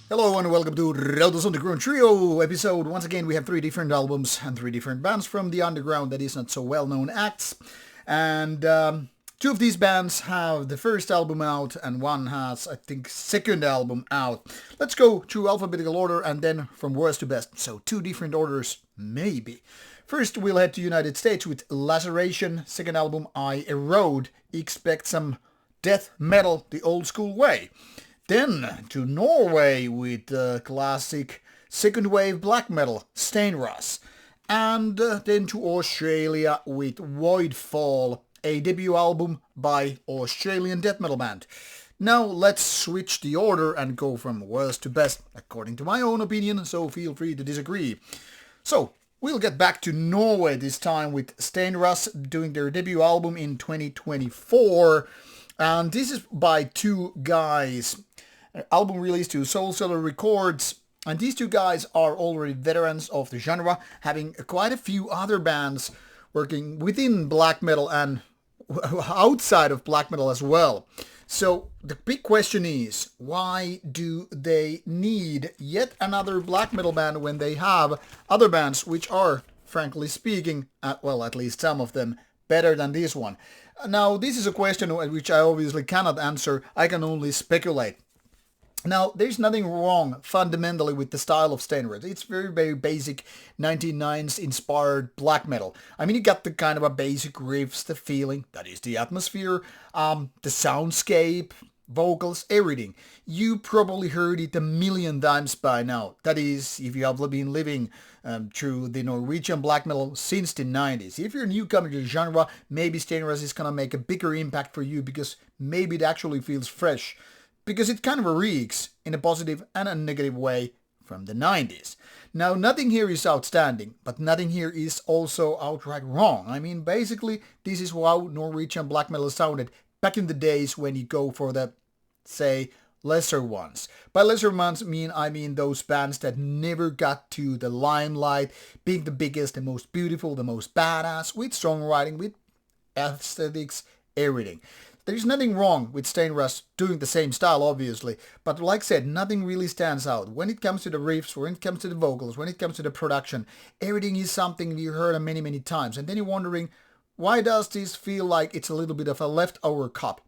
Hello and welcome to Rauta's Underground Trio episode. Once again, we have three different albums and three different bands from the underground that is not so well-known acts. And two of these bands have the first album out and one has, I think, second album out. Let's go through alphabetical order and then from worst to best. So two different orders, maybe. First, we'll head to United States with Laceration, second album I Erode. Expect some death metal the old school way. Then to Norway with the classic second wave black metal Steinras. And then to Australia with Voidfall, a debut album by Australian death metal band. Now let's switch the order and go from worst to best according to my own opinion, so feel free to disagree. So we'll get back to Norway this time with Steinras doing their debut album in 2024. And this is by two guys. Album released to Soulseller Records, and these two guys are already veterans of the genre, having quite a few other bands working within black metal and outside of black metal as well. So the big question is, why do they need yet another black metal band when they have other bands which are, frankly speaking, at least some of them, better than this one? Now, this is a question which I obviously cannot answer. I can only speculate. Now, there's nothing wrong fundamentally with the style of Steinras. It's very, very basic 1990s inspired black metal. I mean, you got the kind of a basic riffs, the feeling, that is the atmosphere, the soundscape, vocals, everything. You probably heard it a million times by now. That is, if you have been living through the Norwegian black metal since the 90s. If you're a newcomer to the genre, maybe Steinras is going to make a bigger impact for you because maybe it actually feels fresh. Because it kind of reeks in a positive and a negative way from the 90s. Now, nothing here is outstanding, but nothing here is also outright wrong. I mean, basically, this is how Norwegian black metal sounded back in the days when you go for the, say, lesser ones. By lesser ones, I mean those bands that never got to the limelight, being the biggest, the most beautiful, the most badass, with songwriting, with aesthetics, everything. There's nothing wrong with Steinras doing the same style, obviously, but like I said, nothing really stands out. When it comes to the riffs, when it comes to the vocals, when it comes to the production, everything is something you heard many, many times. And then you're wondering, why does this feel like it's a little bit of a leftover cup?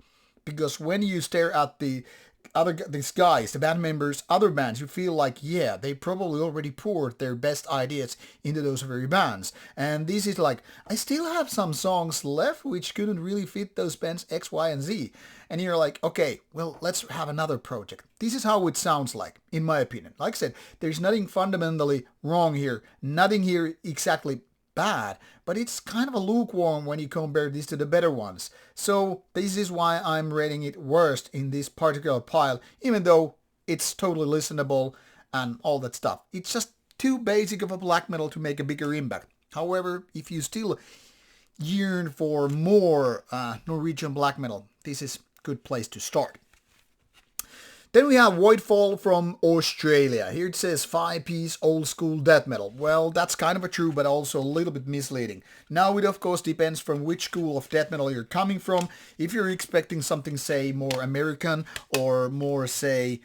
Because when you stare at these guys, the band members, other bands, you feel like, yeah, they probably already poured their best ideas into those very bands. And this is like, I still have some songs left which couldn't really fit those bands X, Y, and Z. And you're like, okay, well, let's have another project. This is how it sounds like, in my opinion. Like I said, there's nothing fundamentally wrong here. Nothing here exactly bad, but it's kind of a lukewarm when you compare this to the better ones. So this is why I'm rating it worst in this particular pile, even though it's totally listenable and all that stuff. It's just too basic of a black metal to make a bigger impact. However, if you still yearn for more Norwegian black metal, this is a good place to start. Then we have Voidfall from Australia. Here it says 5-piece old school death metal. Well, that's kind of a true, but also a little bit misleading. Now it of course depends from which school of death metal you're coming from. If you're expecting something, say, more American or more, say,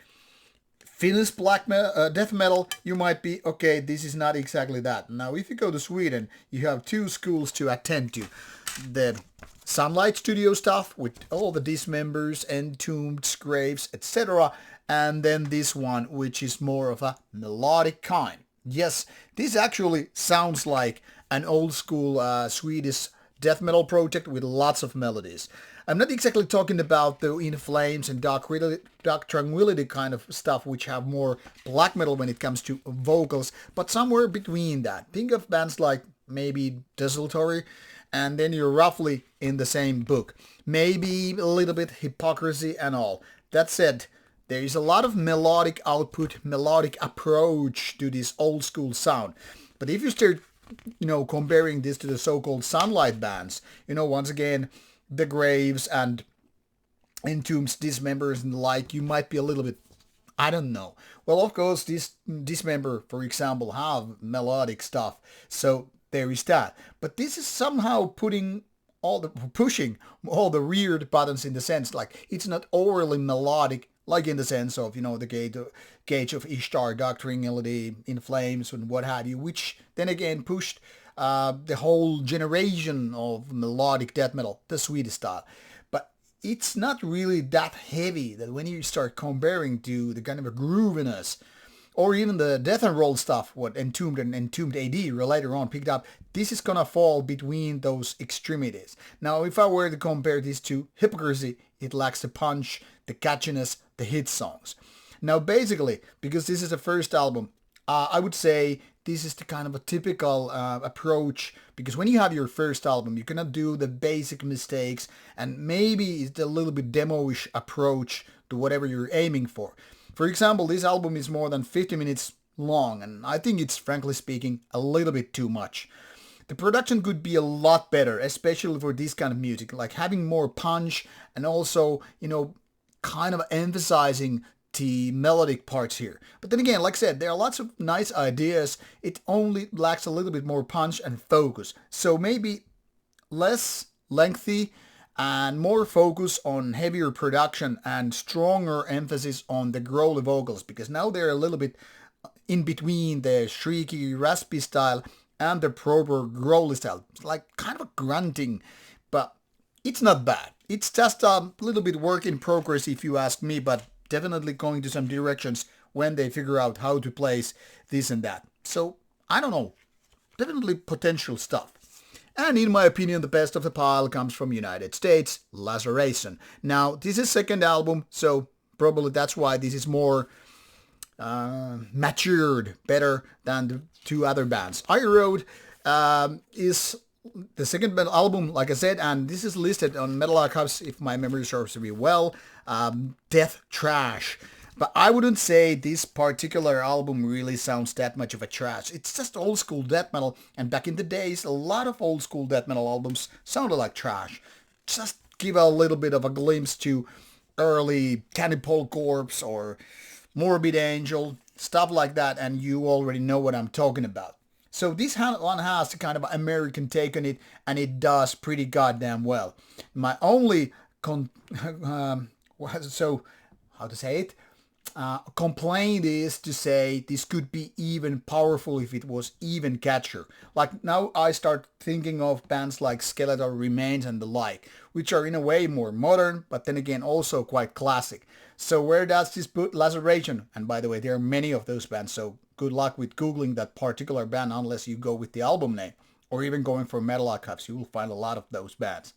Finnish death metal, you might be, okay, this is not exactly that. Now, if you go to Sweden, you have two schools to attend to. The Sunlight Studio stuff with all the dismembers, entombed, graves, etc. And then this one, which is more of a melodic kind. Yes, this actually sounds like an old school Swedish death metal project with lots of melodies. I'm not exactly talking about the In Flames and Dark Tranquility kind of stuff, which have more black metal when it comes to vocals, but somewhere between that. Think of bands like maybe Desultory, and then you're roughly in the same book. Maybe a little bit Hypocrisy and all. That said, there is a lot of melodic output, melodic approach to this old school sound. But if you start, comparing this to the so-called Sunlight bands, once again, the Graves and Entombs, Dismembers and the like, you might be a little bit, I don't know. Well, of course, Dismember, for example, have melodic stuff. So there is that. But this is somehow pushing all the weird buttons in the sense like it's not overly melodic like in the sense of, the Gauge of Ishtar doctrinality, In Flames, and what have you, which then again pushed the whole generation of melodic death metal, the Swedish style. But it's not really that heavy that when you start comparing to the kind of a grooviness, or even the death and roll stuff, what Entombed and Entombed AD later on picked up, this is gonna fall between those extremities. Now, if I were to compare these to Hypocrisy, it lacks the punch, the catchiness, the hit songs. Now, basically, because this is the first album, I would say this is the kind of a typical approach, because when you have your first album, you cannot do the basic mistakes, and maybe it's a little bit demo-ish approach to whatever you're aiming for. For example, this album is more than 50 minutes long, and I think it's, frankly speaking, a little bit too much. The production could be a lot better, especially for this kind of music, like having more punch and also, kind of emphasizing the melodic parts here. But then again, like I said, there are lots of nice ideas. It only lacks a little bit more punch and focus. So maybe less lengthy and more focus on heavier production and stronger emphasis on the growly vocals, because now they're a little bit in between the shrieky, raspy style and the proper growly style. It's like kind of a grunting, but it's not bad. It's just a little bit work in progress if you ask me, but definitely going to some directions when they figure out how to place this and that. So, I don't know. Definitely potential stuff. And in my opinion, the best of the pile comes from United States, Laceration. Now, this is second album, so probably that's why this is more matured better than the two other bands. Erode is the second album, like I said, and this is listed on Metal Archives, if my memory serves me well, death trash. But I wouldn't say this particular album really sounds that much of a trash. It's just old school death metal, and back in the days, a lot of old school death metal albums sounded like trash. Just give a little bit of a glimpse to early Cannibal Corpse or Morbid Angel, stuff like that, and you already know what I'm talking about. So this one has a kind of American take on it, and it does pretty goddamn well. My only complaint is to say this could be even powerful if it was even catchier. Like now I start thinking of bands like Skeletal Remains and the like, which are in a way more modern, but then again also quite classic. So where does this put Laceration? And by the way, there are many of those bands, so good luck with Googling that particular band unless you go with the album name, or even going for Metal Archives. You will find a lot of those bands.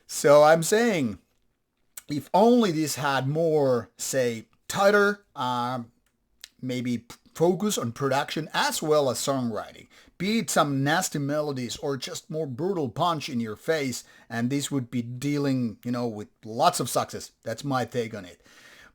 So I'm saying, if only this had more, say, tighter, maybe focus on production as well as songwriting. Be it some nasty melodies or just more brutal punch in your face, and this would be dealing, with lots of success. That's my take on it.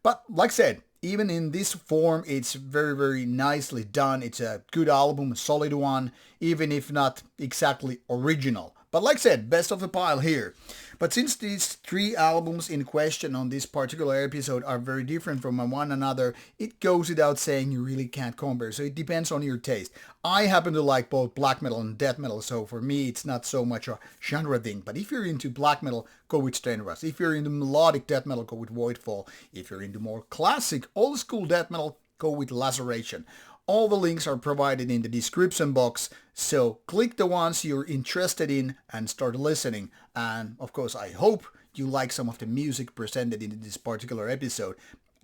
But like I said, even in this form, it's very, very nicely done. It's a good album, a solid one, even if not exactly original. But like I said, best of the pile here. But since these three albums in question on this particular episode are very different from one another, it goes without saying you really can't compare. So it depends on your taste. I happen to like both black metal and death metal, so for me it's not so much a genre thing. But if you're into black metal, go with Steinras. If you're into melodic death metal, go with Voidfall. If you're into more classic, old school death metal, go with Laceration. All the links are provided in the description box, so click the ones you're interested in and start listening. And of course, I hope you like some of the music presented in this particular episode.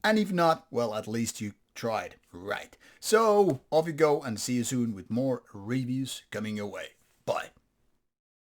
And if not, well, at least you tried, right? So off you go, and see you soon with more reviews coming your way.